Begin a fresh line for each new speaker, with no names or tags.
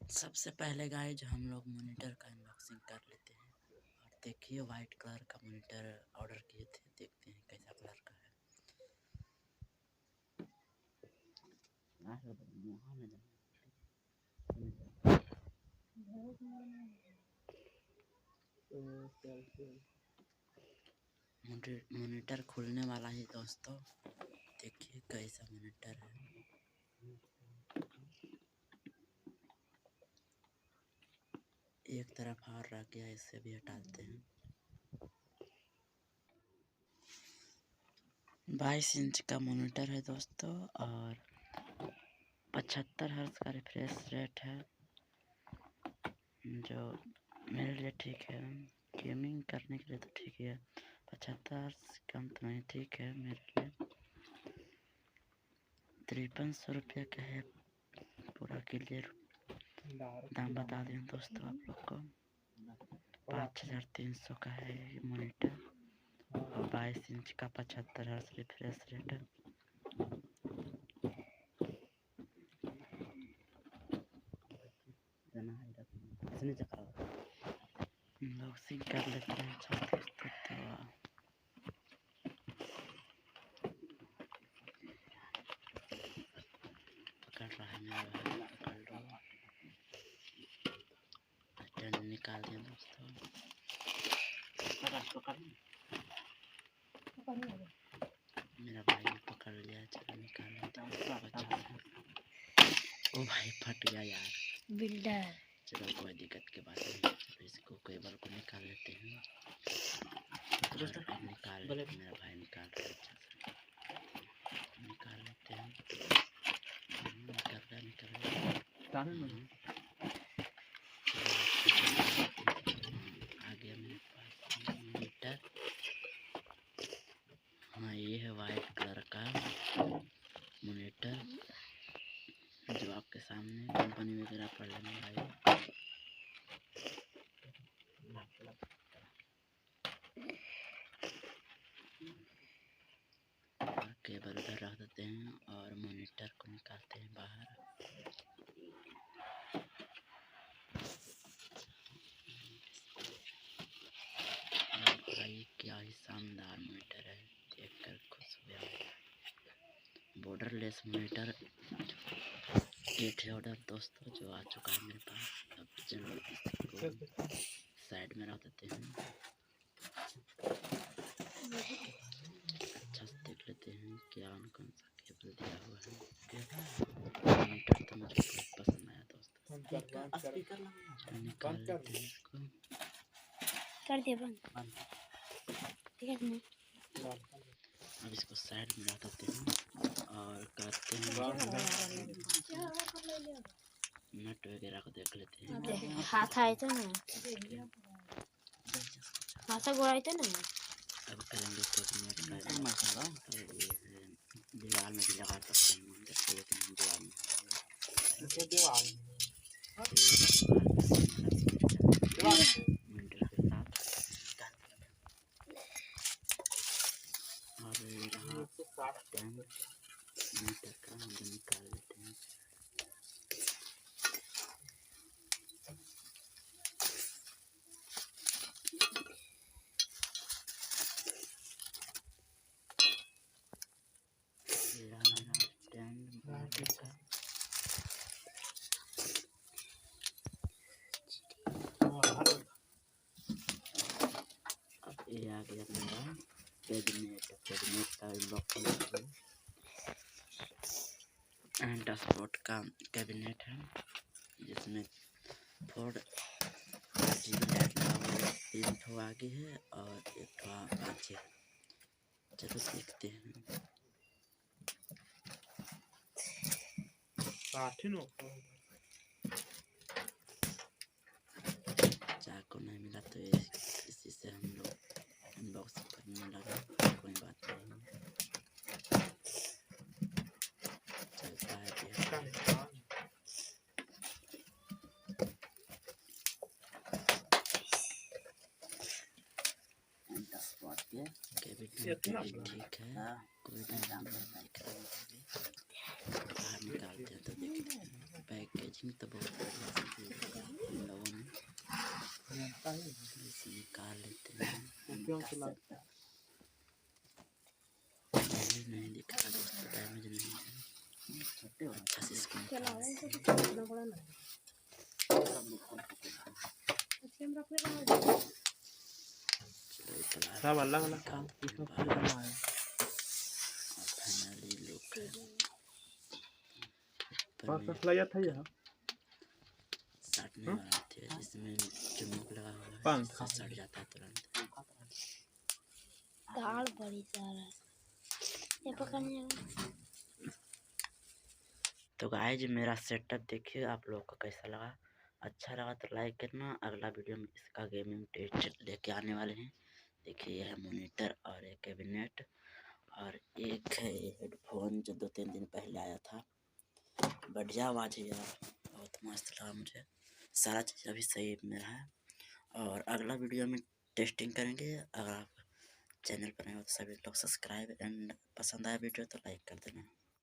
सबसे पहले गाइज हम लोग मॉनिटर का अनबॉक्सिंग कर लेते हैं और देखिए वाइट कलर का मॉनिटर ऑर्डर किए थे, देखते हैं कैसा कलर का है। मॉनिटर खुलने वाला है दोस्तों, देखिए कैसा मॉनिटर है। एक तरफ और रह गया, इससे भी हटाते हैं। 22 इंच का मॉनिटर है दोस्तों और 75 हर्ट्ज का रिफ्रेश रेट है, जो मेरे लिए ठीक है। गेमिंग करने के लिए तो ठीक है, 75 हर्ट्ज कम तो नहीं, ठीक है मेरे लिए। 5300 रुपये का है। पूरा क्लियर दाम बता दें दोस्तों आप लोग को। 5300 का है ये मॉनिटर और 22 इंच का 75 हर्ट्ज रिफ्रेश रेट है। अनबॉक्सिंग कर लेते हैं दोस्तों। पकड़ रहा है मेरा भाई, पकड़ लो। स्टैंड निकाल दिया दोस्तों। मेरा भाई ने पकड़ लिया, चलो निकाल लेते हैं। ओ भाई फट गया यार बिल्डर। चलो कोई दिक्कत की बात नहीं, चलो इसको केबल को निकाल लेते हैं। निकाल लेते हैं, मेरा भाई निकाल रहा है, अच्छा से निकाल लेते हैं। निकल रहा आ गया मेरे पास मॉनिटर। हाँ ये है वाइट कलर का मॉनिटर, जो आपके सामने कंपनी वगैरह पड़ लेने भाई। केबल उधर रख देते हैं और मॉनिटर को निकालते हैं बाहर। भाई क्या ही शानदार मॉनिटर है, देखकर खुश हो गया। बॉर्डरलेस मॉनिटर ऑर्डर दोस्तों जो आ चुका है मेरे पास। अब चलो इसको साइड में रख देते हैं। अच्छा से देख लेते हैं क्या कौन सा केबल दिया हुआ है। मॉनिटर तो मुझे बहुत पसंद आया दोस्तों। निकाल लेते हैं इसको,
कर दिया बंद। ठीक है,
अब इसको साइड में रख देते हैं और करते हैं नट वगैरह को देख लेते हैं।
हाथ आए तो ना, हाथ गोड़ाई तो ना।
अब करेंगे तो दीवार में भी लगा सकते हैं मंदिर को, लेकिन दीवार में मंदिर के साथ और मीटर का हम निकाल लेते हैं। ये आ गया मेरा कैबिनेट का अनबॉक्सिंग। डैशबोर्ड का कैबिनेट है जिसमें 4 RGB लाइट लगा हुआ है, 3 ठो आगे है और 1 ठो पीछे है। चलो देखते हैं। चाकू नहीं मिला तो इसी से हम लोग अनबॉक्सिंग करने लगे, कोई बात नहीं, चलता है। कैबिनेट ठीक है, कोई बाहर निकालते हैं तो देखते हैं। पैकेजिंग तो बहुत बढ़िया से इसे निकाल लेते हैं।
क्यों चलाता है?
डैमेज नहीं दिख रहा दोस्तों, डैमेज नहीं है। अच्छा से इसको निकाल
सब अलग अलग काम की सब चीज़ बनाए।
फाइनली लुक है।
और कसलाया था यह
सटने वाला थे जिसमें चुम्बक लगा हुआ है,
पंखा
जिससे सट जाता है तुरंत।
दाल बड़ी सारा ये पकड़ने वाला।
तो गाइज मेरा सेटअप देखिए आप लोग को कैसा लगा। अच्छा लगा तो लाइक करना। अगला वीडियो में इसका गेमिंग टेस्ट लेके आने वाले हैं। देखिए यह है मॉनिटर और एक कैबिनेट और एक है हेडफोन जो 2-3 दिन पहले आया था। बढ़िया आवाज़ है यार, बहुत मस्त लगा मुझे। सारा चीज़ अभी सही मेरा है और अगला वीडियो में टेस्टिंग करेंगे। अगर आप चैनल पर नए हो तो सभी लोग सब्सक्राइब एंड पसंद आया वीडियो तो लाइक कर देना।